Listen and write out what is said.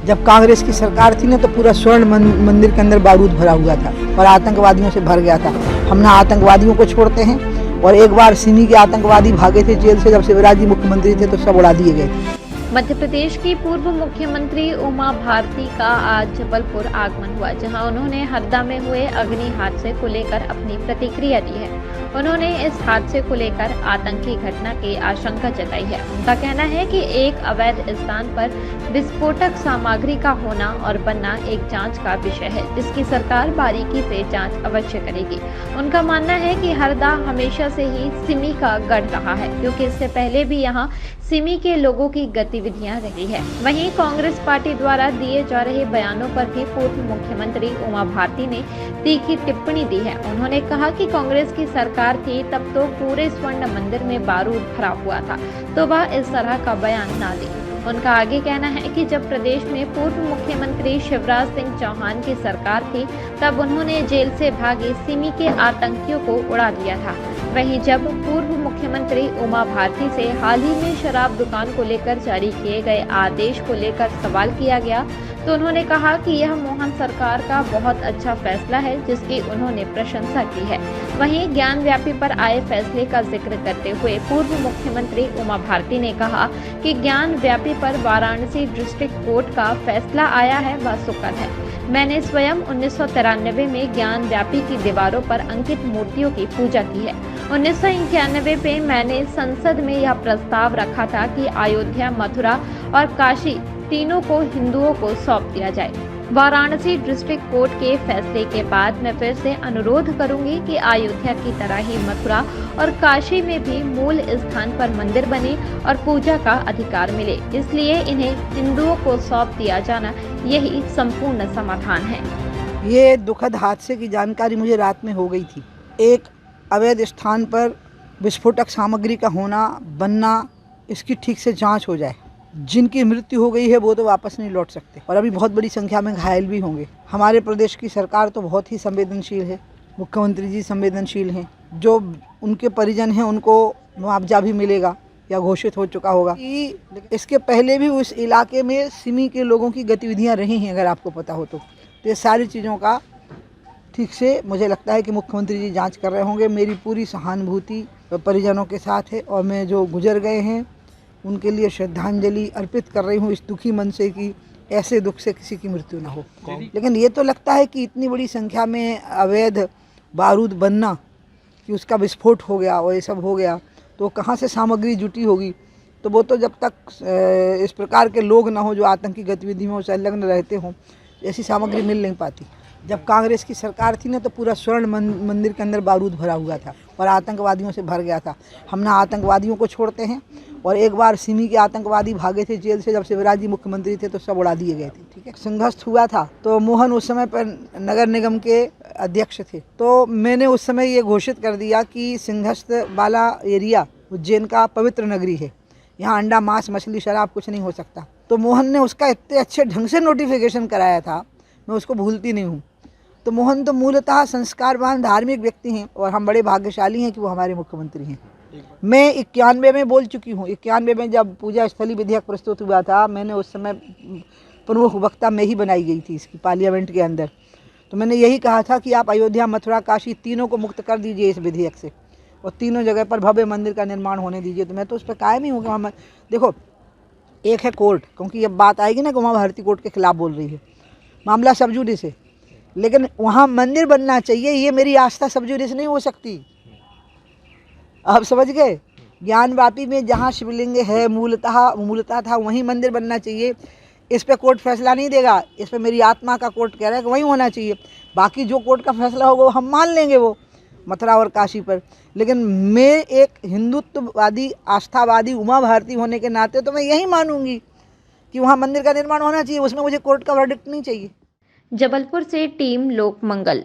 जब कांग्रेस की सरकार थी ना तो पूरा स्वर्ण मंदिर के अंदर बारूद भरा हुआ था और आतंकवादियों से भर गया था। हम ना आतंकवादियों को छोड़ते हैं और एक बार सिमी के आतंकवादी भागे थे जेल से, जब शिवराज जी मुख्यमंत्री थे तो सब उड़ा दिए गए थे। मध्य प्रदेश की पूर्व मुख्यमंत्री उमा भारती का आज जबलपुर आगमन हुआ, जहां उन्होंने हरदा में हुए अग्नि हादसे को लेकर अपनी प्रतिक्रिया दी है। उन्होंने इस हादसे को लेकर आतंकी घटना की आशंका जताई है। उनका कहना है कि एक अवैध स्थान पर विस्फोटक सामग्री का होना और बनना एक जांच का विषय है, जिसकी सरकार बारीकी से जांच अवश्य करेगी। उनका मानना है कि हरदा हमेशा से ही सिमी का गढ़ रहा है, क्योंकि इससे पहले भी यहाँ सिमी के लोगों की गतिविधियां रही है। वहीं कांग्रेस पार्टी द्वारा दिए जा रहे बयानों पर भी पूर्व मुख्यमंत्री उमा भारती ने तीखी टिप्पणी दी है। उन्होंने कहा कि कांग्रेस की सरकार थी तब तो पूरे स्वर्ण मंदिर में बारूद भरा हुआ था, तो वह इस तरह का बयान ना दे। उनका आगे कहना है कि जब प्रदेश में पूर्व मुख्यमंत्री शिवराज सिंह चौहान की सरकार थी तब उन्होंने जेल से भागे सिमी के आतंकियों को उड़ा दिया था। वहीं जब पूर्व मुख्यमंत्री उमा भारती से हाल ही में शराब दुकान को लेकर जारी किए गए आदेश को लेकर सवाल किया गया तो उन्होंने कहा कि यह मोहन सरकार का बहुत अच्छा फैसला है, जिसकी उन्होंने प्रशंसा की है। वहीं ज्ञान व्यापी पर आए फैसले का जिक्र करते हुए पूर्व मुख्यमंत्री उमा भारती ने कहा कि ज्ञान व्यापी पर वाराणसी डिस्ट्रिक्ट कोर्ट का फैसला आया है वह सुखद है। मैंने स्वयं 1993 में ज्ञान व्यापी की दीवारों पर अंकित मूर्तियों की पूजा की है। 1991 में मैंने संसद में यह प्रस्ताव रखा था कि अयोध्या, मथुरा और काशी तीनों को हिंदुओं को सौंप दिया जाए। वाराणसी डिस्ट्रिक्ट कोर्ट के फैसले के बाद मैं फिर से अनुरोध करूंगी कि अयोध्या की तरह ही मथुरा और काशी में भी मूल स्थान पर मंदिर बने और पूजा का अधिकार मिले, इसलिए इन्हें हिंदुओं को सौंप दिया जाना यही संपूर्ण समाधान है। ये दुखद हादसे की जानकारी मुझे रात में हो गई थी। एक अवैध स्थान पर विस्फोटक सामग्री का होना, बनना, इसकी ठीक से जांच हो जाए। जिनकी मृत्यु हो गई है वो तो वापस नहीं लौट सकते और अभी बहुत बड़ी संख्या में घायल भी होंगे। हमारे प्रदेश की सरकार तो बहुत ही संवेदनशील है, मुख्यमंत्री जी संवेदनशील हैं। जो उनके परिजन हैं उनको मुआवजा भी मिलेगा या घोषित हो चुका होगा। इसके पहले भी उस इलाके में सिमी के लोगों की गतिविधियां रही हैं, अगर आपको पता हो तो ये सारी चीज़ों का ठीक से मुझे लगता है कि मुख्यमंत्री जी जांच कर रहे होंगे। मेरी पूरी सहानुभूति परिजनों के साथ है और मैं जो गुजर गए हैं उनके लिए श्रद्धांजलि अर्पित कर रही हूँ इस दुखी मन से कि ऐसे दुख से किसी की मृत्यु ना हो। लेकिन ये तो लगता है कि इतनी बड़ी संख्या में अवैध बारूद बनना, कि उसका विस्फोट हो गया और ये सब हो गया, तो कहाँ से सामग्री जुटी होगी, तो वो तो जब तक इस प्रकार के लोग ना हो जो आतंकी गतिविधियों में संलग्न रहते हों, ऐसी सामग्री मिल नहीं पाती। जब कांग्रेस की सरकार थी ना तो पूरा स्वर्ण मंदिर के अंदर बारूद भरा हुआ था और आतंकवादियों से भर गया था। हम ना आतंकवादियों को छोड़ते हैं और एक बार सिमी के आतंकवादी भागे थे जेल से, जब शिवराज जी मुख्यमंत्री थे तो सब उड़ा दिए गए थे। ठीक है, संघर्ष हुआ था तो मोहन उस समय पर नगर निगम के अध्यक्ष थे, तो मैंने उस समय ये घोषित कर दिया कि संघर्ष वाला एरिया उज्जैन का पवित्र नगरी है, यहाँ अंडा, मांस, मछली, शराब कुछ नहीं हो सकता। तो मोहन ने उसका इतने अच्छे ढंग से नोटिफिकेशन कराया था, मैं उसको भूलती नहीं हूँ। तो मोहन तो मूलतः संस्कारवान धार्मिक व्यक्ति हैं और हम बड़े भाग्यशाली हैं कि वो हमारे मुख्यमंत्री हैं। मैं 91 में बोल चुकी हूँ। 91 में जब पूजा स्थली विधेयक प्रस्तुत हुआ था, मैंने उस समय प्रमुख वक्ता में ही बनाई गई थी इसकी पार्लियामेंट के अंदर। तो मैंने यही कहा था कि आप अयोध्या, मथुरा, काशी तीनों को मुक्त कर दीजिए इस विधेयक से और तीनों जगह पर भव्य मंदिर का निर्माण होने दीजिए। तो मैं तो उस पर कायम ही हूँ कि हम देखो, एक है कोर्ट, क्योंकि अब बात आएगी ना कि उमा भारती कोर्ट के खिलाफ बोल रही है, मामला सब जुडिस है, लेकिन वहाँ मंदिर बनना चाहिए। ये मेरी आस्था सब जुडिस नहीं हो सकती। आप समझ गए? ज्ञान व्यापी में जहाँ शिवलिंग है मूलतः था वहीं मंदिर बनना चाहिए। इस पे कोर्ट फैसला नहीं देगा, इस पे मेरी आत्मा का कोर्ट कह रहा है कि वहीं होना चाहिए। बाकी जो कोर्ट का फैसला होगा वो हम मान लेंगे, वो मथुरा और काशी पर। लेकिन मैं एक हिंदुत्ववादी, आस्थावादी उमा भारती होने के नाते तो मैं यही मानूंगी कि वहाँ मंदिर का निर्माण होना चाहिए, उसमें मुझे कोर्ट का वर्डिक्ट नहीं चाहिए। जबलपुर से टीम लोकमंगल।